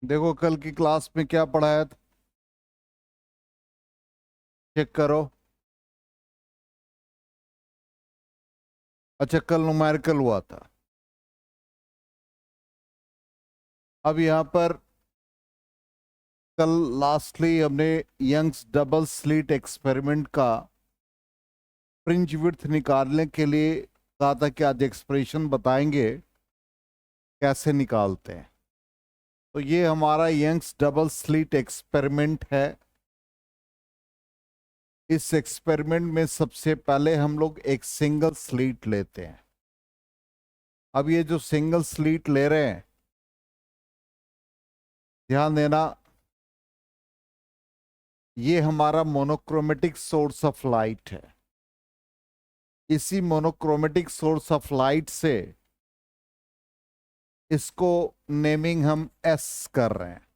देखो कल की क्लास में क्या पढ़ाया था, चेक करो। अच्छा, कल न्यूमेरिकल हुआ था। अब यहाँ पर कल लास्टली हमने यंग्स डबल स्लिट एक्सपेरिमेंट का फ्रिंज विड्थ निकालने के लिए कहा था कि आज एक्सप्रेशन बताएंगे कैसे निकालते हैं। तो ये हमारा यंग्स डबल स्लिट एक्सपेरिमेंट है। इस एक्सपेरिमेंट में सबसे पहले हम लोग एक सिंगल स्लिट लेते हैं। अब ये जो सिंगल स्लिट ले रहे हैं, ध्यान देना, ये हमारा मोनोक्रोमेटिक सोर्स ऑफ लाइट है। इसी मोनोक्रोमेटिक सोर्स ऑफ लाइट से इसको नेमिंग हम एस कर रहे हैं।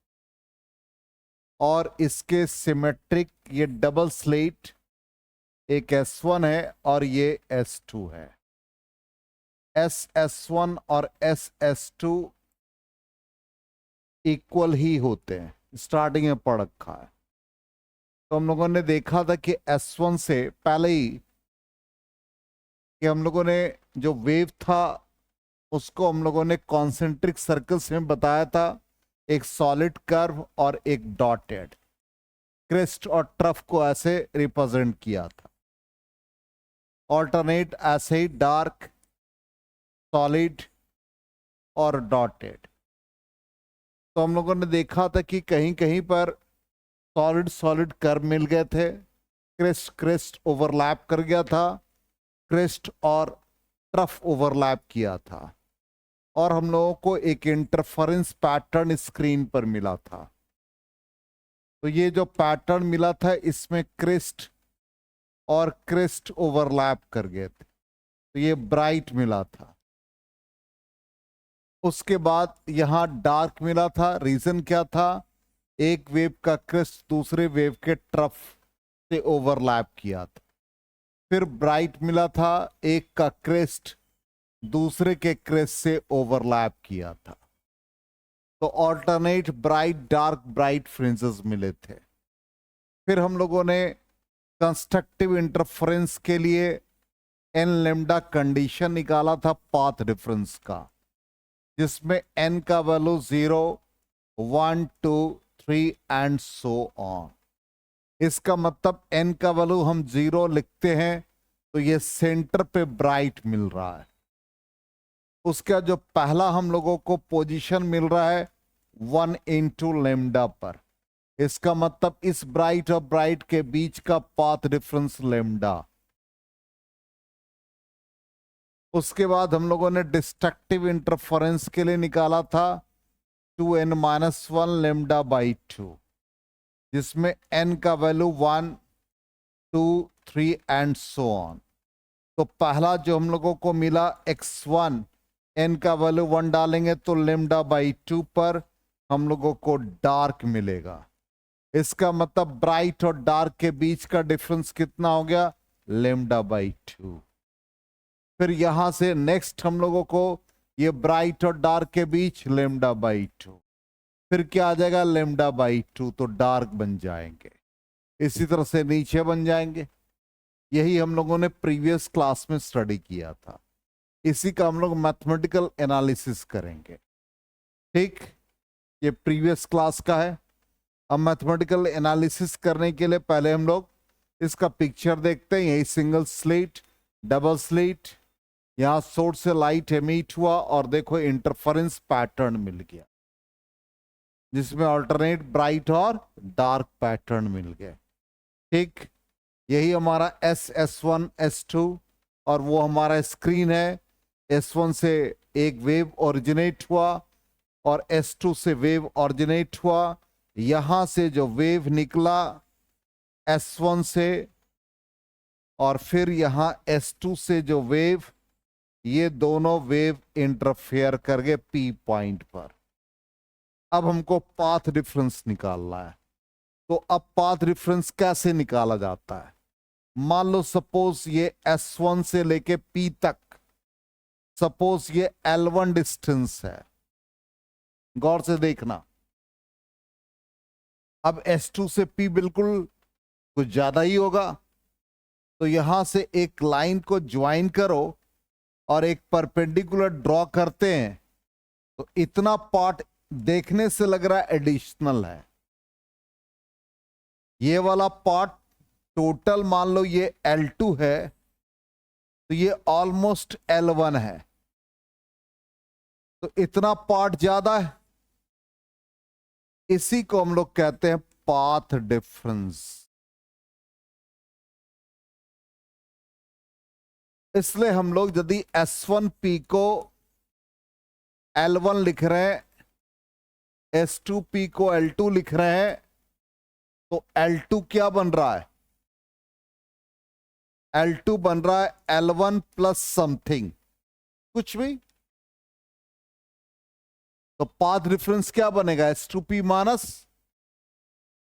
और इसके सिमेट्रिक ये डबल स्लिट, एक S1 है और ये S2 है। S1 और S2 इक्वल ही होते हैं, स्टार्टिंग में पढ़ रखा है। तो हम लोगों ने देखा था कि S1 से पहले ही कि हम लोगों ने जो वेव था उसको हम लोगों ने कॉन्सेंट्रिक सर्कल्स में बताया था, एक सॉलिड कर्व और एक डॉटेड क्रेस्ट और ट्रफ को ऐसे रिप्रेजेंट किया था। ऑल्टरनेट ऐसे ही डार्क, सॉलिड और डॉटेड। तो हम लोगों ने देखा था कि कहीं कहीं पर सॉलिड सॉलिड कर्व मिल गए थे, क्रेस्ट क्रेस्ट ओवरलैप कर गया था, क्रेस्ट और ट्रफ ओवरलैप किया था, और हम लोगों को एक इंटरफेरेंस पैटर्न स्क्रीन पर मिला था। तो ये जो पैटर्न मिला था इसमें क्रेस्ट और क्रेस्ट ओवरलैप कर गए थे, तो ये ब्राइट मिला था। उसके बाद यहां डार्क मिला था। रीजन क्या था? एक वेव का क्रेस्ट दूसरे वेव के ट्रफ से ओवरलैप किया था। फिर ब्राइट मिला था, एक का क्रेस्ट दूसरे के क्रेस्ट से ओवरलैप किया था। तो alternate bright dark bright fringes मिले थे। फिर हम लोगों ने कंस्ट्रक्टिव इंटरफेरेंस के लिए एन लेमडा कंडीशन निकाला था पाथ डिफरेंस का, जिसमें एन का वैल्यू 0, 1, 2, 3 एंड सो ऑन। इसका मतलब एन का वैल्यू हम 0 लिखते हैं तो ये सेंटर पे ब्राइट मिल रहा है। उसका जो पहला हम लोगों को पोजीशन मिल रहा है 1 इंटू लेमडा पर, इसका मतलब इस ब्राइट और ब्राइट के बीच का पाथ डिफरेंस लेमडा। उसके बाद हम लोगों ने डिस्ट्रक्टिव इंटरफेरेंस के लिए निकाला था 2n-1 लेमडा बाई 2, जिसमें n का वैल्यू 1, 2, 3 एंड सो ऑन। तो पहला जो हम लोगों को मिला x1, n का वैल्यू 1 डालेंगे तो लेमडा बाई 2 पर हम लोगों को डार्क मिलेगा। इसका मतलब ब्राइट और डार्क के बीच का डिफरेंस कितना हो गया? Lambda by 2। फिर यहां से नेक्स्ट हम लोगों को ये ब्राइट और डार्क के बीच लेमडा बाई 2, फिर क्या आ जाएगा? लेमडा बाई 2, तो डार्क बन जाएंगे। इसी तरह से नीचे बन जाएंगे। यही हम लोगों ने प्रीवियस क्लास में स्टडी किया था। इसी का हम लोग मैथमेटिकल एनालिसिस करेंगे। ठीक, ये प्रीवियस क्लास का है। अब मैथमेटिकल एनालिसिस करने के लिए पहले हम लोग इसका पिक्चर देखते हैं। यही सिंगल स्लिट, डबल स्लिट, यहां सोर्स से लाइट एमिट हुआ और देखो इंटरफेरेंस पैटर्न मिल गया, जिसमें ऑल्टरनेट ब्राइट और डार्क पैटर्न मिल गए। ठीक, यही हमारा S1 S2 और वो हमारा स्क्रीन है। S1 से एक वेव ओरिजिनेट हुआ और S2 से वेव ओरिजिनेट हुआ। यहां से जो वेव निकला S1 से, और फिर यहां S2 से जो वेव, ये दोनों वेव इंटरफेयर कर गए P पॉइंट पर। अब हमको पाथ डिफरेंस निकालना है। तो अब पाथ डिफरेंस कैसे निकाला जाता है? मान लो सपोज ये S1 से लेके P तक, सपोज ये L1 डिस्टेंस है। गौर से देखना, अब S2 से P बिल्कुल कुछ ज्यादा ही होगा, तो यहां से एक लाइन को ज्वाइन करो और एक परपेंडिकुलर ड्रॉ करते हैं, तो इतना पार्ट देखने से लग रहा है एडिशनल है। ये वाला पार्ट टोटल मान लो ये L2 है, तो ये ऑलमोस्ट L1 है, तो इतना पार्ट ज्यादा है। इसी को हम लोग कहते हैं पाथ डिफरेंस। इसलिए हम लोग यदि S1P को L1 लिख रहे हैं, S2P को L2 लिख रहे हैं, तो L2 क्या बन रहा है? L2 बन रहा है L1 प्लस समथिंग, कुछ भी। तो पाथ डिफरेंस क्या बनेगा? S2P minus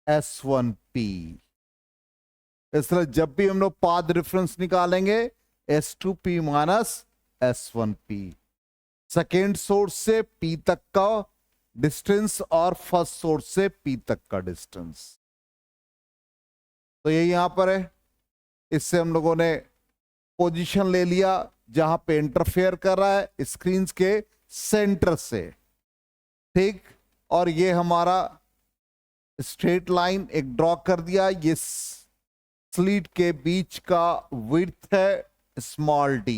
S1P। इसलिए जब भी हम लोग पाथ डिफरेंस निकालेंगे, S2P minus S1P, second source से P तक का डिस्टेंस और फर्स्ट सोर्स से P तक का डिस्टेंस। तो ये यहां पर है। इससे हम लोगों ने पोजीशन ले लिया जहां पे इंटरफेयर कर रहा है स्क्रीन के सेंटर से, ठीक। और ये हमारा स्ट्रेट लाइन एक ड्रॉ कर दिया, ये स्लीट के बीच का विड्थ है स्मॉल d,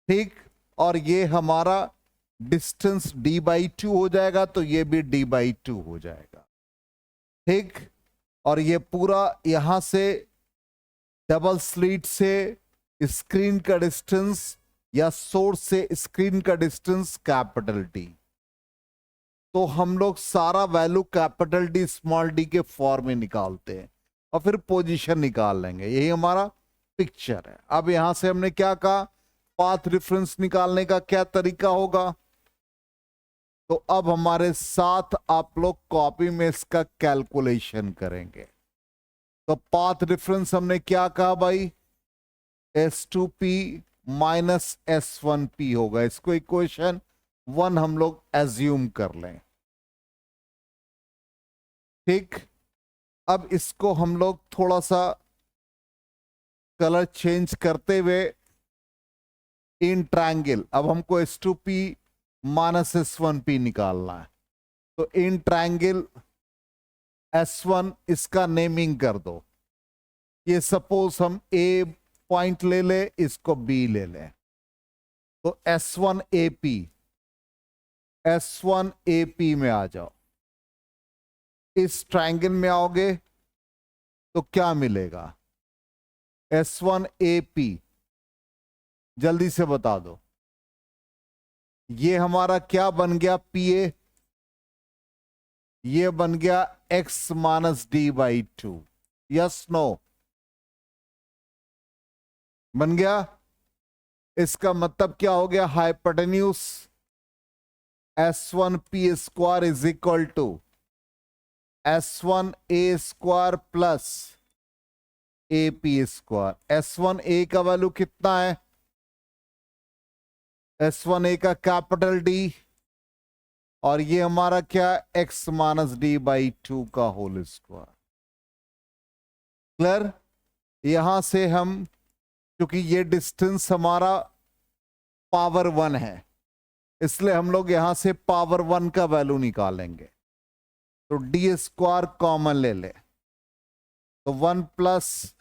ठीक। और ये हमारा डिस्टेंस d/2 हो जाएगा, तो ये भी d/2 हो जाएगा, ठीक। और ये पूरा यहां से डबल स्लीट से स्क्रीन का डिस्टेंस या सोर्स से स्क्रीन का डिस्टेंस कैपिटल D। तो हम लोग सारा value capital D small d के फॉर्म में निकालते हैं और फिर पोजीशन निकाल लेंगे। यही हमारा पिक्चर है। अब यहां से हमने क्या कहा, पाथ डिफरेंस निकालने का क्या तरीका होगा। तो अब हमारे साथ आप लोग कॉपी में इसका कैलकुलेशन करेंगे। तो पाथ डिफरेंस हमने क्या कहा भाई, S2P माइनस S1P होगा। इसको इक्वेशन 1 हम लोग एज्यूम कर लें, ठीक। अब इसको हम लोग थोड़ा सा कलर चेंज करते हुए इन ट्रायंगल, अब हमको S2P माइनस S1P निकालना है। तो इन ट्रायंगल S1 इसका नेमिंग कर दो। ये सपोज हम A पॉइंट ले ले, इसको B ले लें, तो S1AP, S1AP में आ जाओ। इस ट्रायंगल में आओगे तो क्या मिलेगा, S1AP, जल्दी से बता दो। ये हमारा क्या बन गया, PA, ये बन गया x minus d/2, yes no, बन गया। इसका मतलब क्या हो गया, hypotenuse S1P square is equal to S1A square plus AP square. S1A का वैल्यू कितना है, S1A का कैपिटल D, और ये हमारा क्या, x माइनस d/2 का होल स्क्वायर। क्लियर। यहां से हम, क्योंकि ये डिस्टेंस हमारा पावर 1 है, इसलिए हम लोग यहां से पावर 1 का वैल्यू निकालेंगे। तो d स्क्वायर कॉमन ले ले, तो 1 प्लस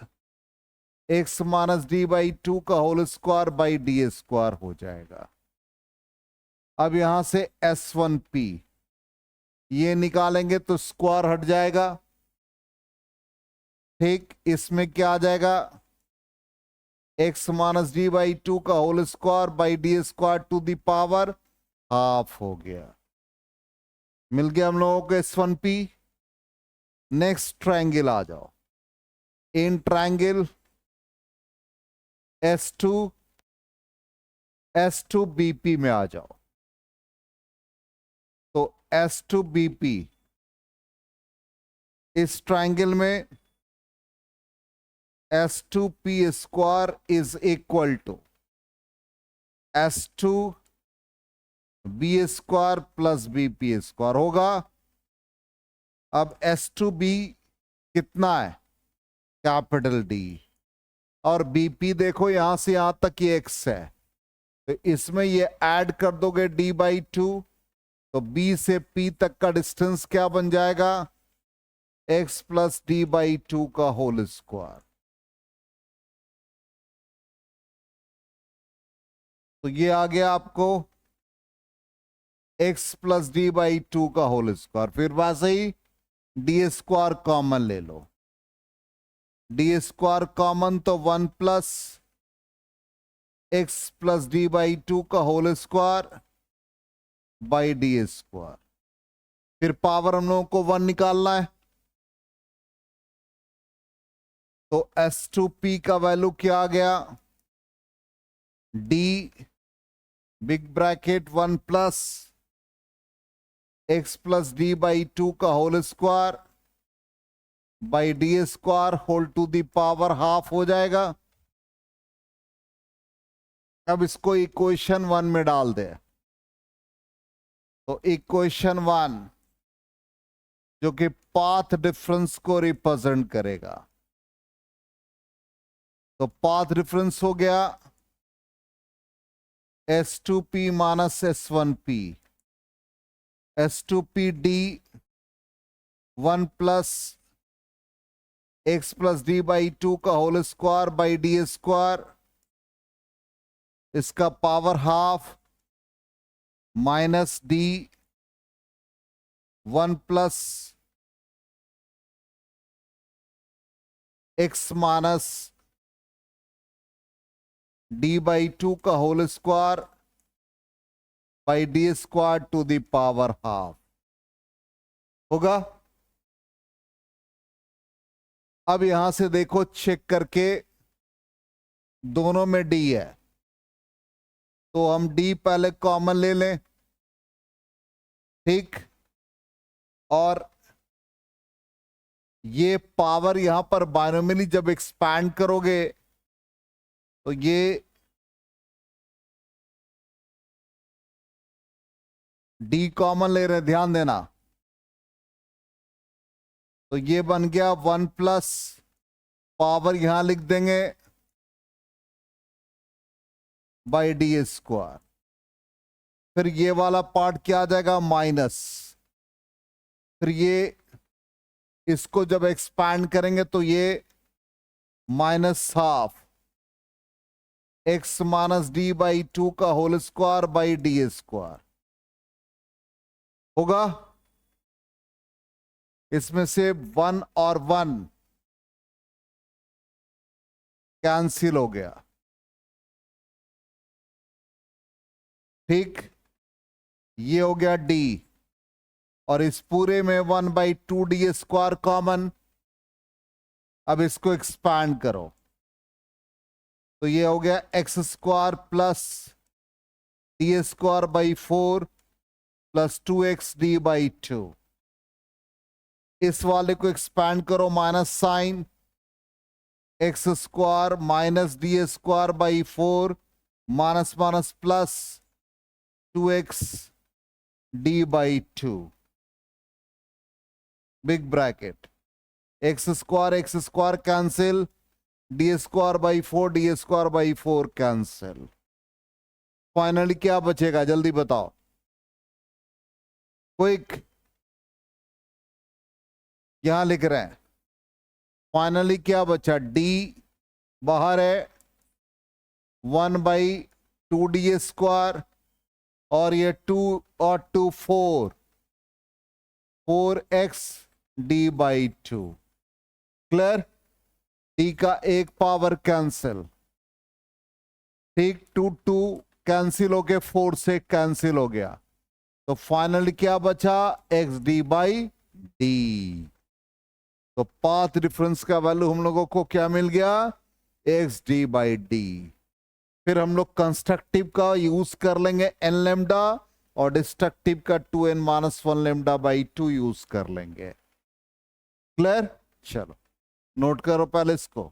x माइनस d/2 का whole square by d square हो जाएगा। अब यहां से S1P ये निकालेंगे तो स्क्वायर हट जाएगा, ठीक। इसमें क्या आ जाएगा, x माइनस d/2 का whole square by d square to the power half हो गया। मिल गया हम लोगों को S1P। नेक्स्ट ट्रायंगल आ जाओ। इन ट्रायंगल S2BP में आ जाओ। तो S2BP, इस ट्रायंगल में S2P square is equal to S2B square plus BP square होगा। अब S2B कितना है? Capital D. और BP देखो यहां से यहां तक ये x है, तो इसमें ये ऐड कर दोगे D/2, तो B से P तक का डिस्टेंस क्या बन जाएगा? x प्लस D/2 का होल स्क्वायर। तो ये आ गया आपको x प्लस D/2 का होल स्क्वायर। फिर वैसे ही डी स्क्वायर कॉमन ले लो, डी स्क्वायर कॉमन तो 1 प्लस x प्लस D/2 का whole square by D square. फिर पावर हम लोगों को 1 निकालना है, तो S2P का वैल्यू क्या आ गया? D big bracket 1 plus x plus D/2 का whole square by D square whole to the power half हो जाएगा। अब इसको इक्वेशन 1 में डाल दे, तो इक्वेशन 1 जो कि पाथ डिफरेंस को रिप्रेजेंट करेगा, तो पाथ डिफरेंस हो गया S2P minus S1P, S2PD 1 plus x plus D/2 का whole square by D square, इसका power half minus D 1 plus x minus D/2 का whole square by D square to the power half होगा। अब यहां से देखो चेक करके, दोनों में D है, तो हम D पहले कॉमन ले लें, ठीक। और ये पावर यहां पर बायनोमियली जब एक्सपैंड करोगे तो ये D कॉमन ले रहे, ध्यान देना, तो ये बन गया 1 प्लस पावर यहां लिख देंगे बाई डी स्क्वायर। फिर ये वाला पार्ट क्या आ जाएगा? माइनस। फिर ये इसको जब एक्सपैंड करेंगे तो ये minus half x minus D/2 का whole square by D square होगा। इसमें से 1 और 1 कैंसिल हो गया, ठीक। ये हो गया D, और इस पूरे में 1/2D स्क्वायर कॉमन। अब इसको एक्सपैंड करो, तो ये हो गया x square plus D square by 4 plus 2x D/2। इस वाले को एक्सपैंड करो, minus sign x square minus D square by 4 minus minus plus 2x D/2 big bracket x square cancel, D square by 4 D square by 4 cancel. Finally क्या बचेगा जल्दी बताओ, quick. यहां लिख रहे हैं फाइनली क्या बचा? D बाहर है, 1/2D स्क्वायर, और ये 2 और 2 4x D/2। क्लियर? D का एक पावर कैंसिल, ठीक। 2 2 कैंसिल हो गए, 4 से कैंसिल हो गया, तो फाइनली क्या बचा? x D/D। तो पाथ डिफरेंस का वैल्यू हम लोगों को क्या मिल गया? x D/D। फिर हम लोग कंस्ट्रक्टिव का यूज कर लेंगे n लेमडा, और डिस्ट्रक्टिव का 2n-1 लेमडा/2 यूज कर लेंगे। क्लियर? चलो नोट करो पहले इसको।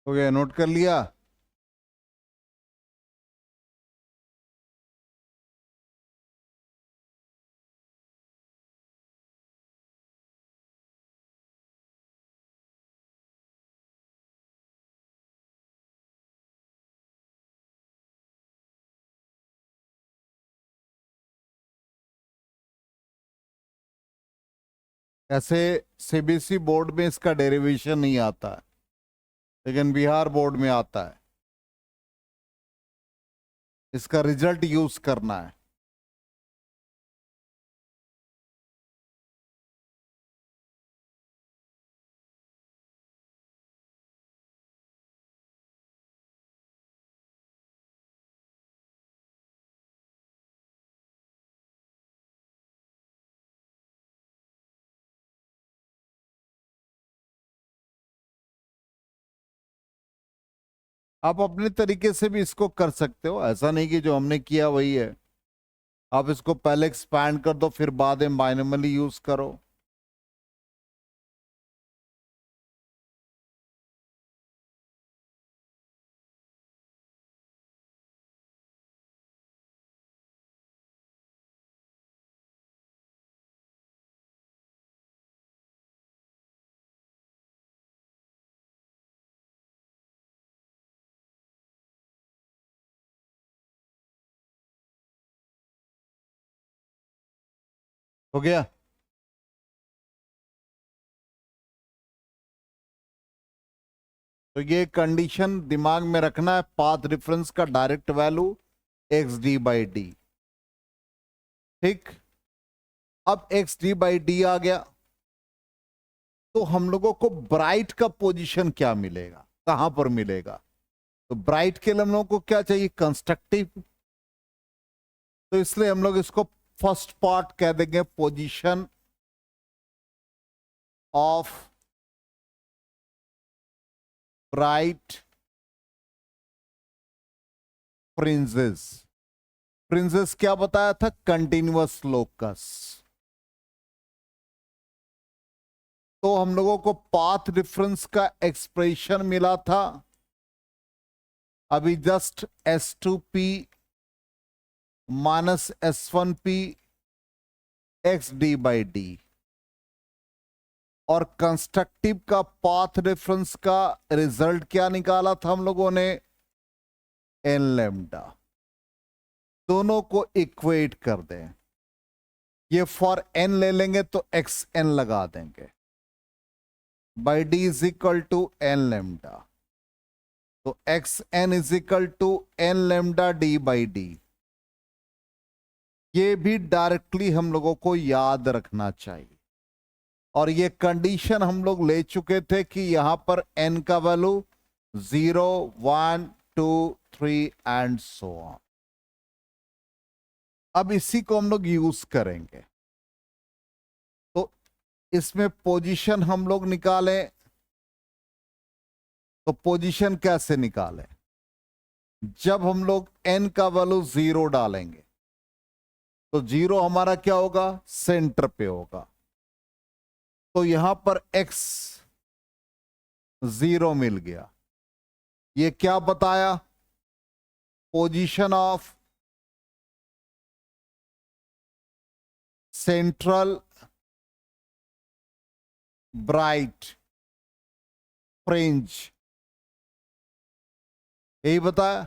हो गया, नोट कर लिया। ऐसे सीबीएसई बोर्ड में इसका डेरिवेशन नहीं आता है, लेकिन बिहार बोर्ड में आता है। इसका रिजल्ट यूज करना है। आप अपने तरीके से भी इसको कर सकते हो, ऐसा नहीं कि जो हमने किया वही है। आप इसको पहले एक्सपैंड कर दो, फिर बाद में बाइनोमियली यूज करो। हो गया। तो ये कंडीशन दिमाग में रखना है, पाथ डिफरेंस का direct value x D by D. ठीक, अब एक्स डी बाई डी आ गया, तो हम लोगों को ब्राइट का पोजीशन क्या मिलेगा, कहां पर मिलेगा? तो ब्राइट के लिए हम लोगों को क्या चाहिए? कंस्ट्रक्टिव। तो इसलिए हम लोग इसको फर्स्ट पार्ट कह देंगे position of bright fringes. Fringes क्या बताया था? Continuous locus. तो हम लोगों को पाथ डिफरेंस का एक्सप्रेशन मिला था अभी just S2P minus S1P X D by D, और कंस्ट्रक्टिव का पाथ डिफरेंस का रिजल्ट क्या निकाला था हम लोगों ने? N lambda. दोनों को इक्वेट कर दें, ये फॉर एन ले लेंगे तो एक्स एन लगा देंगे, by D is equal to N lambda. तो X N is equal to N lambda D by D. ये भी डायरेक्टली हम लोगों को याद रखना चाहिए। और ये कंडीशन हम लोग ले चुके थे कि यहां पर n का वैल्यू 0, 1, 2, 3 एंड सो ऑन। अब इसी को हम लोग यूज करेंगे। तो इसमें पोजीशन हम लोग निकालें, तो पोजीशन कैसे निकालें? जब हम लोग n का वैल्यू 0 डालेंगे तो 0 हमारा क्या होगा? सेंटर पे होगा। तो यहां पर x 0 मिल गया। ये क्या बताया? Position of central bright fringe, यही बताया।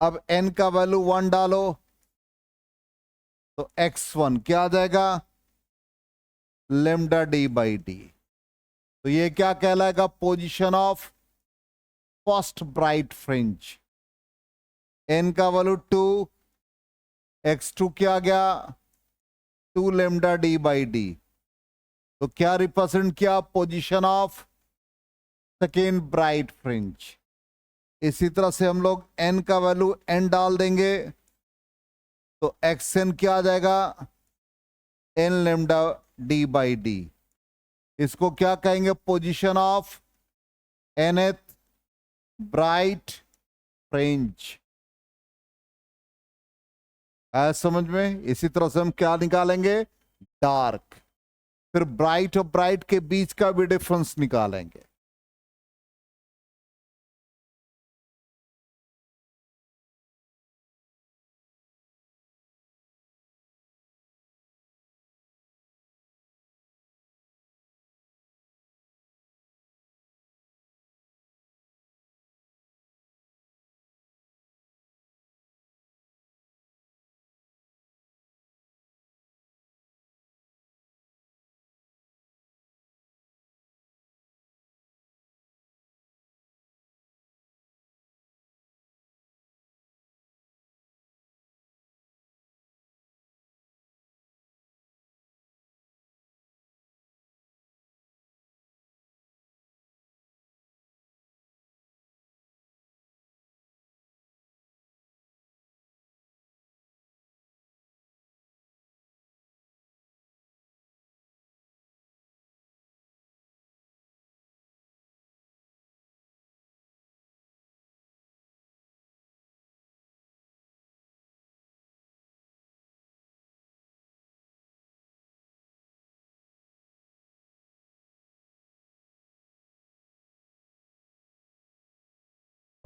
अब n का वैल्यू 1 डालो तो x1 क्या आ जाएगा? Lambda D by D. तो ये क्या कहलाएगा? Position of first bright fringe. n का वैल्यू 2, x2 क्या आ गया? 2 लेमडा डी बाई डी। तो क्या रिप्रेजेंट किया? Position of second bright fringe. इसी तरह से हम लोग n का वैल्यू n डाल देंगे तो xn क्या आ जाएगा? n lambda D by D. इसको क्या कहेंगे? Position of nth bright fringe. आया समझ में? इसी तरह से हम क्या निकालेंगे? डार्क। फिर ब्राइट और ब्राइट के बीच का भी डिफरेंस निकालेंगे।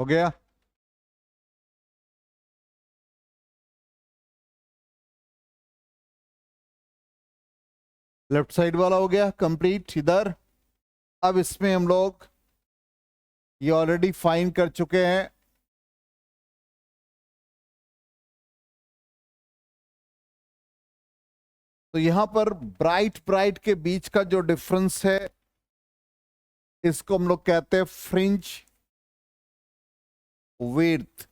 हो गया? लेफ्ट साइड वाला हो गया कंप्लीट इधर। अब इसमें हम लोग ये ऑलरेडी फाइन कर चुके हैं। तो यहां पर ब्राइट ब्राइट के बीच का जो डिफरेंस है इसको हम लोग कहते हैं फ्रिंज विड्थ,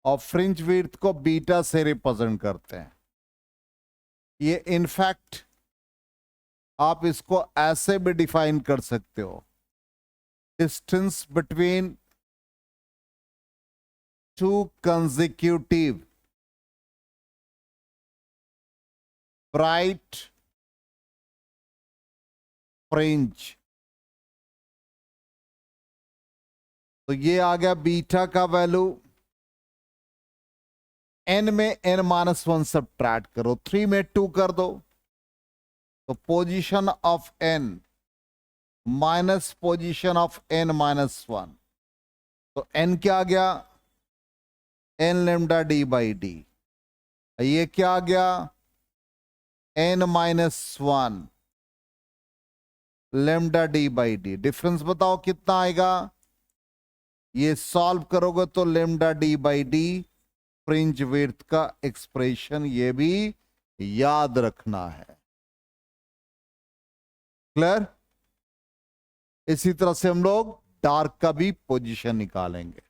और फ्रिंज विड्थ को बीटा से रिप्रेजेंट करते हैं। ये इनफैक्ट आप इसको ऐसे भी डिफाइन कर सकते हो, distance between two consecutive bright fringe. तो ये आ गया बीटा का वैल्यू। n में n-1 सब्ट्रैक्ट करो, 3 में 2 कर दो, तो position of n minus position of n-1, तो n क्या आ गया? n lambda d by D. ये क्या आ गया? n-1 lambda d by D. Difference बताओ कितना आएगा? ये सॉल्व करोगे तो lambda d by D fringe width का एक्सप्रेशन, ये भी याद रखना है। क्लियर? इसी तरह से हम लोग डार्क का भी पोजीशन निकालेंगे।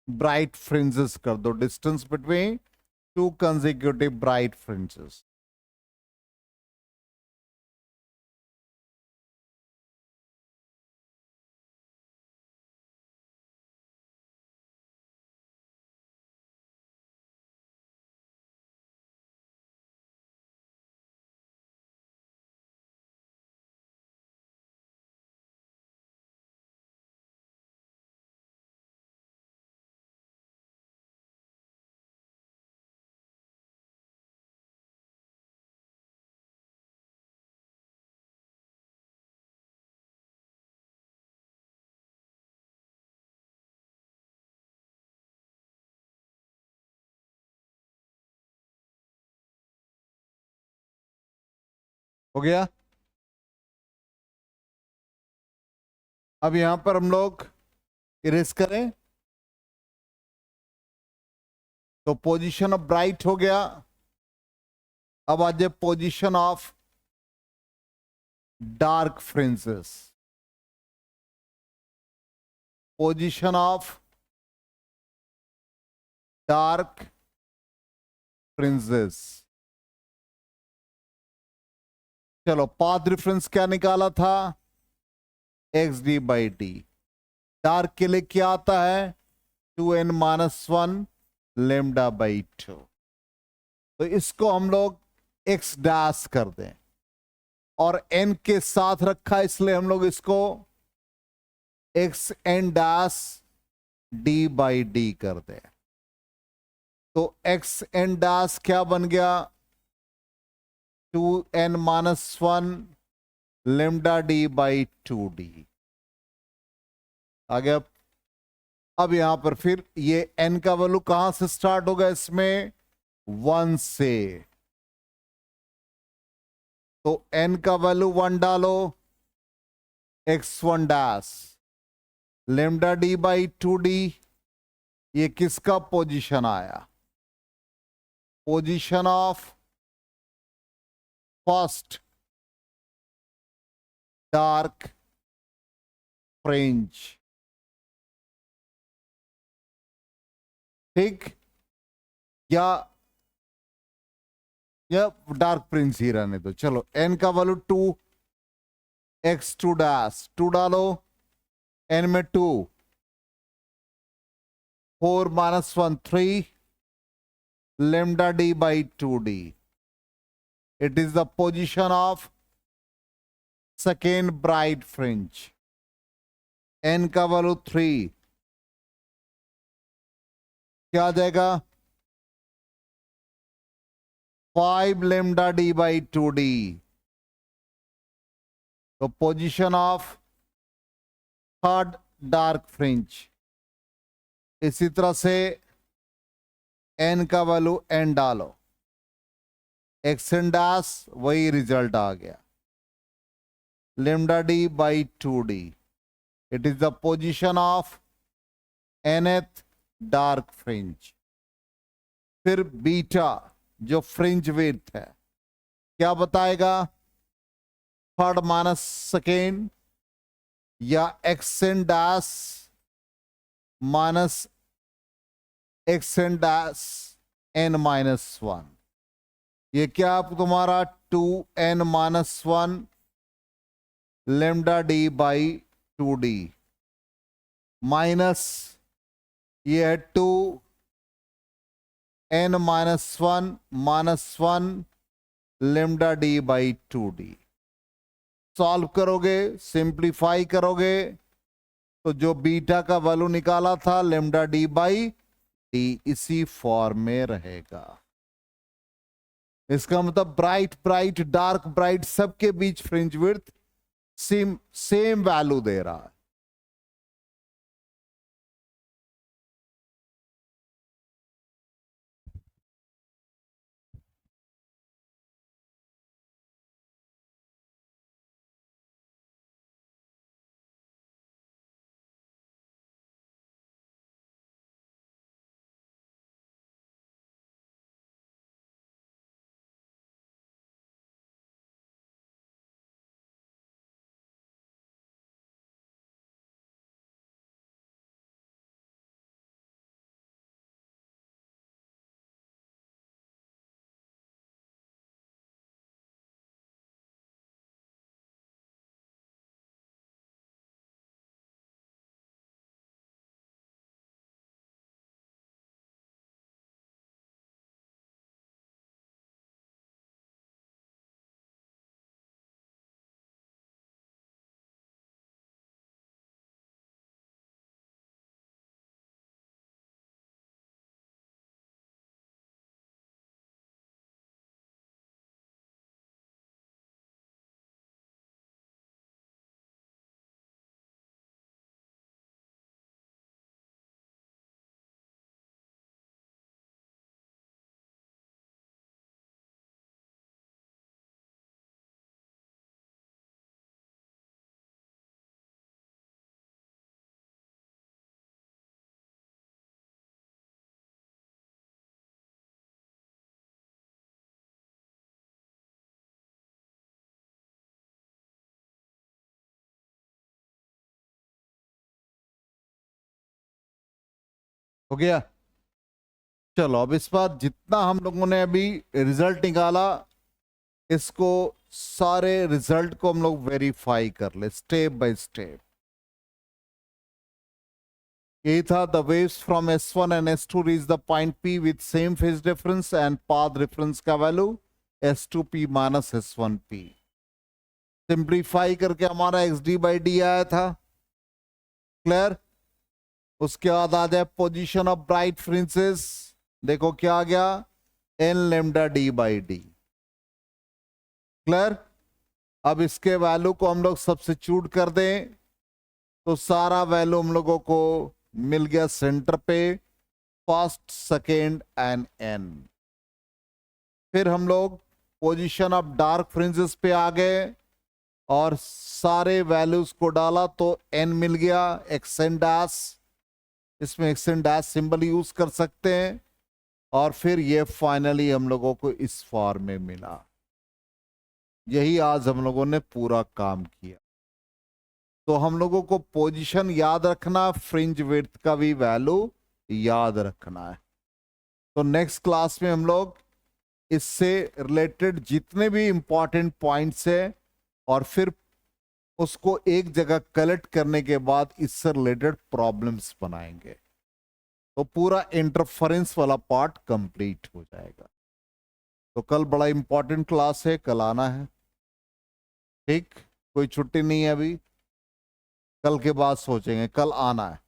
ब्राइट फ्रिंजेस कर दो, distance between two consecutive bright fringes. हो गया? अब यहां पर हम लोग इरेज करें, तो पोजीशन ऑफ ब्राइट हो गया। अब आ जाए position of dark fringes. Position of dark fringes. चलो, पाथ डिफरेंस क्या निकाला था? X D by D. Dark के लिए क्या आता है? 2n-1 lambda by 2। तो इसको हम लोग एक्स डैश कर दें, और n के साथ रखा इसलिए हम लोग इसको X N dash D by D कर दें। तो एक्स एन डैश क्या बन गया? 2n-1 lambda D by 2d आ गया। अब यहां पर फिर ये n का वैल्यू कहां से स्टार्ट होगा? इसमें 1 से। तो n का वैल्यू 1 डालो, x1 dash lambda D by 2d। ये किसका पोजीशन आया? Position of first dark fringe. ठीक? या डार्क फ्रिंज ही रहने दो। चलो, n का वैल्यू 2, x2 डैश 2 डालो, n में 2, 4-1 3 lambda d by 2d। It is the position of second bright fringe. n का वैल्यू 3 क्या आ जाएगा? 5 lambda d by 2d. तो position of third dark fringe, इसी तरह से n का वैल्यू n डालो, xn डैश वही रिजल्ट आ गया, lambda d by 2d. It is the position of nth dark fringe. फिर बीटा जो फ्रिंज विड्थ है क्या बताएगा, थर्ड माइनस सेकेंड या xn dash minus xn dash n minus 1. ये क्या आप तुम्हारा 2n minus 1 lambda d by 2d minus ये है 2 n minus 1 lambda d by 2d. Solve करोगे, सिंप्लीफाई करोगे तो जो बीटा का वैल्यू निकाला था lambda d by d इसी फॉर्म में रहेगा. इसका मतलब ब्राइट ब्राइट डार्क ब्राइट सबके बीच फ्रिंज विड्थ सेम वैल्यू दे रहा है. हो गया. चलो अब इस बार जितना हम लोगों ने अभी रिजल्ट निकाला इसको सारे रिजल्ट को हम लोग वेरीफाई कर ले स्टेप बाय स्टेप. यही था the waves from S1 and S2 reach the point P with same phase difference and path difference का value S2P minus S1P. Simplify करके हमारा XD/D आया था. क्लियर. उसके बाद आ जाए पोजीशन ऑफ ब्राइट फ्रिंजेस. देखो क्या आ गया, n lambda d by d. Clear. अब इसके वैल्यू को हम लोग सब्स्टिट्यूट कर दें तो सारा वैल्यू हम लोगों को मिल गया सेंटर पे, फर्स्ट सेकेंड एंड n. फिर हम लोग पोजीशन ऑफ डार्क फ्रिंजेस पे आ गए और सारे वैल्यूज को डाला तो n मिल गया, xn डैश, इसमें xn डैश सिंबल यूज कर सकते हैं. और फिर ये फाइनली हम लोगों को इस फॉर्म में मिला. यही आज हम लोगों ने पूरा काम किया. तो हम लोगों को पोजीशन याद रखना, फ्रिंज विड्थ का भी वैल्यू याद रखना है. तो नेक्स्ट क्लास में हम लोग इससे रिलेटेड जितने भी इंपॉर्टेंट पॉइंट्स है और फिर उसको एक जगह कलेक्ट करने के बाद इससे रिलेटेड प्रॉब्लम्स बनाएंगे. तो पूरा इंटरफेरेंस वाला पार्ट कंप्लीट हो जाएगा. तो कल बड़ा इंपॉर्टेंट क्लास है, कल आना है. ठीक, कोई छुट्टी नहीं है अभी, कल के बाद सोचेंगे, कल आना है.